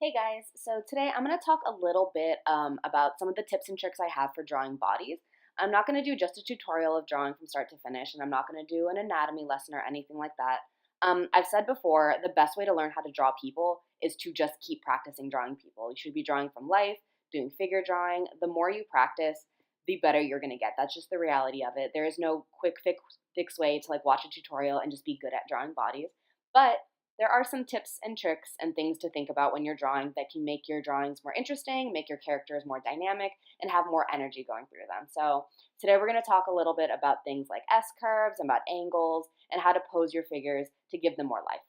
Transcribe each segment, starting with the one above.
Hey guys, so today I'm going to talk a little bit about some of the tips and tricks I have for drawing bodies. I'm not going to do just a tutorial of drawing from start to finish, and I'm not going to do an anatomy lesson or anything like that. I've said before, the best way to learn how to draw people is to just keep practicing drawing people. You should be drawing from life, doing figure drawing. The more you practice, the better you're going to get. That's just the reality of it. There is no quick fix way to like watch a tutorial and just be good at drawing bodies. But there are some tips and tricks and things to think about when you're drawing that can make your drawings more interesting, make your characters more dynamic, and have more energy going through them. So today we're going to talk a little bit about things like S-curves, about angles, and how to pose your figures to give them more life.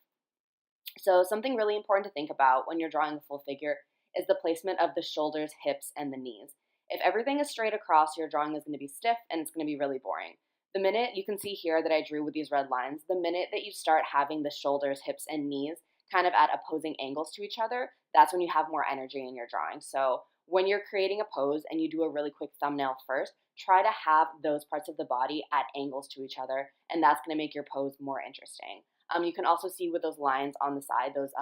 So something really important to think about when you're drawing a full figure is the placement of the shoulders, hips, and the knees. If everything is straight across, your drawing is going to be stiff and it's going to be really boring. The minute you can see here that I drew with these red lines, the minute that you start having the shoulders, hips, and knees kind of at opposing angles to each other, that's when you have more energy in your drawing. So when you're creating a pose and you do a really quick thumbnail first, try to have those parts of the body at angles to each other, and that's going to make your pose more interesting. You can also see with those lines on the side, those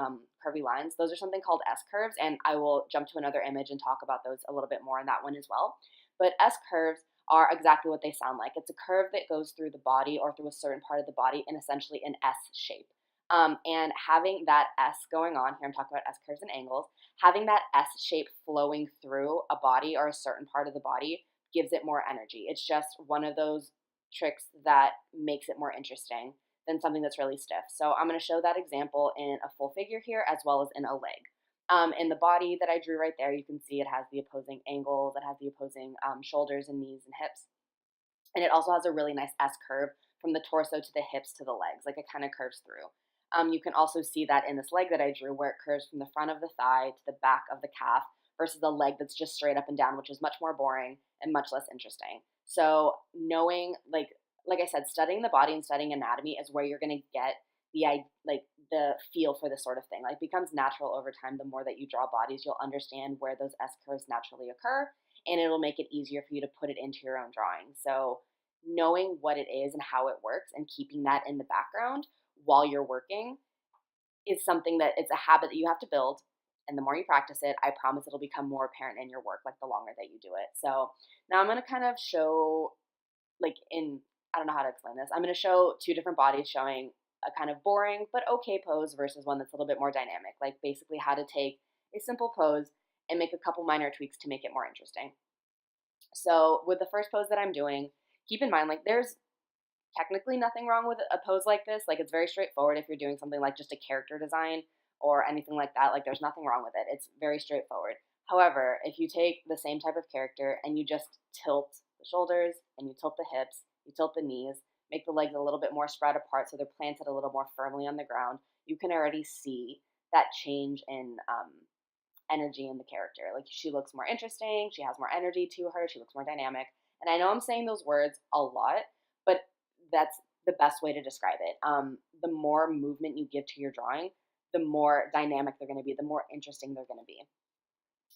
curvy lines, those are something called S-curves, and I will jump to another image and talk about those a little bit more in that one as well. But S-curves are exactly what they sound like. It's a curve that goes through the body or through a certain part of the body in essentially an S shape. And having that S going on, here I'm talking about S-curves and angles, having that S shape flowing through a body or a certain part of the body gives it more energy. It's just one of those tricks that makes it more interesting than something that's really stiff. So I'm going to show that example in a full figure here as well as in a leg. In the body that I drew right there, you can see it has the opposing angles, it has the opposing shoulders and knees and hips. And it also has a really nice S curve from the torso to the hips to the legs, like it kind of curves through. You can also see that in this leg that I drew where it curves from the front of the thigh to the back of the calf versus a leg that's just straight up and down, which is much more boring and much less interesting. So knowing, like I said, studying the body and studying anatomy is where you're going to get the feel for this sort of thing. Like it becomes natural over time. The more that you draw bodies, you'll understand where those S curves naturally occur, and it'll make it easier for you to put it into your own drawing. So knowing what it is and how it works and keeping that in the background while you're working is something that it's a habit that you have to build. And the more you practice it, I promise it'll become more apparent in your work, like the longer that you do it. So now I'm going to kind of show, I don't know how to explain this. I'm going to show two different bodies showing a kind of boring but okay pose versus one that's a little bit more dynamic, like basically how to take a simple pose and make a couple minor tweaks to make it more interesting. So with the first pose that I'm doing, keep in mind, like there's technically nothing wrong with a pose like this. Like it's very straightforward if you're doing something like just a character design or anything like that. Like there's nothing wrong with it. It's very straightforward. However, if you take the same type of character and you just tilt the shoulders and you tilt the hips, you tilt the knees, make the legs a little bit more spread apart so they're planted a little more firmly on the ground, you can already see that change in energy in the character. Like she looks more interesting, she has more energy to her, she looks more dynamic. And I know I'm saying those words a lot, but that's the best way to describe it. The more movement you give to your drawing, the more dynamic they're going to be, the more interesting they're going to be.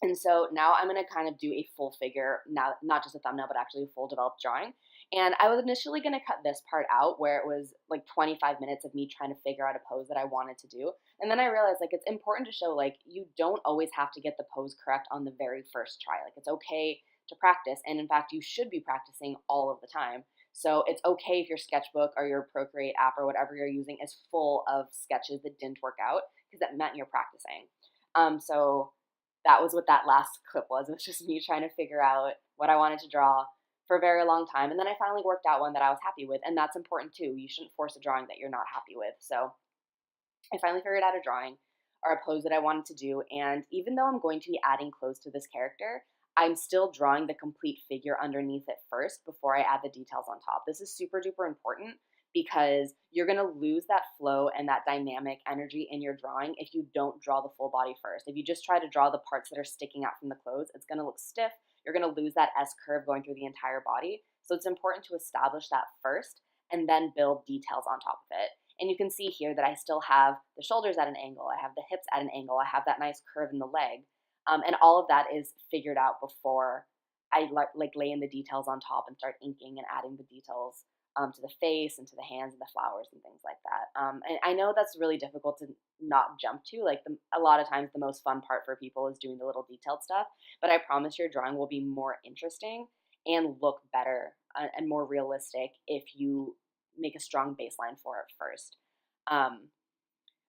And so now I'm going to kind of do a full figure, now not just a thumbnail, but actually a full developed drawing. And I was initially going to cut this part out where it was like 25 minutes of me trying to figure out a pose that I wanted to do. And then I realized like it's important to show like you don't always have to get the pose correct on the very first try. Like it's okay to practice. And in fact, you should be practicing all of the time. So it's okay if your sketchbook or your Procreate app or whatever you're using is full of sketches that didn't work out because that meant you're practicing. So that was what that last clip was. It was just me trying to figure out what I wanted to draw for a very long time. And then I finally worked out one that I was happy with. And that's important too. You shouldn't force a drawing that you're not happy with. So I finally figured out a drawing or a pose that I wanted to do. And even though I'm going to be adding clothes to this character, I'm still drawing the complete figure underneath it first before I add the details on top. This is super duper important because you're going to lose that flow and that dynamic energy in your drawing if you don't draw the full body first. If you just try to draw the parts that are sticking out from the clothes, it's going to look stiff. You're going to lose that S curve going through the entire body. So it's important to establish that first and then build details on top of it. And you can see here that I still have the shoulders at an angle. I have the hips at an angle. I have that nice curve in the leg. And all of that is figured out before I lay in the details on top and start inking and adding the details to the face and to the hands and the flowers and things like that. And I know that's really difficult to not jump to. Like a lot of times, the most fun part for people is doing the little detailed stuff. But I promise your drawing will be more interesting and look better and more realistic if you make a strong baseline for it first. Um,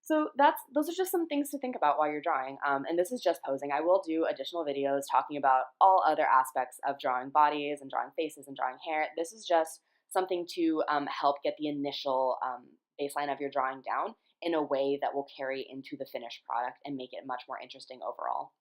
so those are just some things to think about while you're drawing. And this is just posing. I will do additional videos talking about all other aspects of drawing bodies and drawing faces and drawing hair. This is just something to help get the initial baseline of your drawing down in a way that will carry into the finished product and make it much more interesting overall.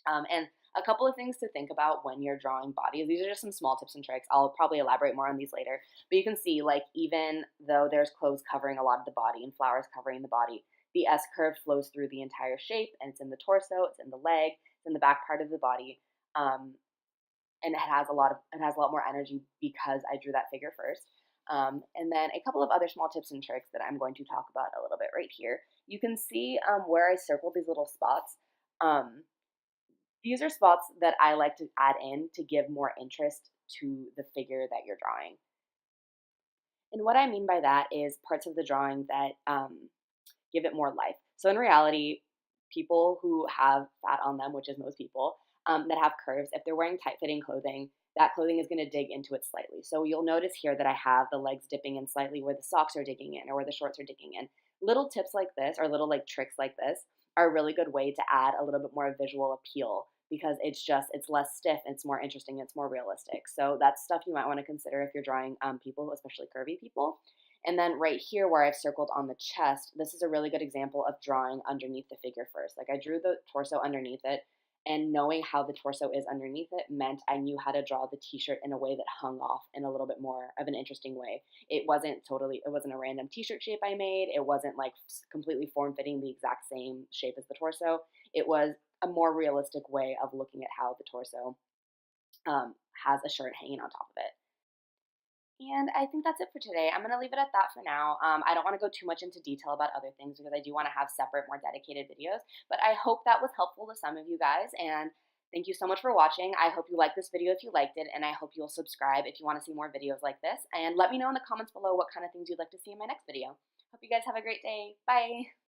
And a couple of things to think about when you're drawing bodies. These are just some small tips and tricks. I'll probably elaborate more on these later. But you can see, like, even though there's clothes covering a lot of the body and flowers covering the body, the S curve flows through the entire shape, and it's in the torso, it's in the leg, it's in the back part of the body, and it has a lot more energy because I drew that figure first. And then a couple of other small tips and tricks that I'm going to talk about a little bit right here. You can see where I circled these little spots. These are spots that I like to add in to give more interest to the figure that you're drawing. And what I mean by that is parts of the drawing that give it more life. So in reality, people who have fat on them, which is most people, that have curves, if they're wearing tight-fitting clothing, that clothing is going to dig into it slightly. So you'll notice here that I have the legs dipping in slightly where the socks are digging in or where the shorts are digging in. Little tips like this or little like tricks like this are a really good way to add a little bit more visual appeal because it's less stiff, it's more interesting, it's more realistic. So that's stuff you might want to consider if you're drawing people, especially curvy people. And then right here where I've circled on the chest, this is a really good example of drawing underneath the figure first. Like I drew the torso underneath it, and knowing how the torso is underneath it meant I knew how to draw the t-shirt in a way that hung off in a little bit more of an interesting way. It wasn't a random t-shirt shape I made. It wasn't like completely form-fitting the exact same shape as the torso. It was a more realistic way of looking at how the torso has a shirt hanging on top of it. And I think that's it for today. I'm going to leave it at that for now. I don't want to go too much into detail about other things because I do want to have separate, more dedicated videos. But I hope that was helpful to some of you guys. And thank you so much for watching. I hope you liked this video if you liked it. And I hope you'll subscribe if you want to see more videos like this. And let me know in the comments below what kind of things you'd like to see in my next video. Hope you guys have a great day. Bye.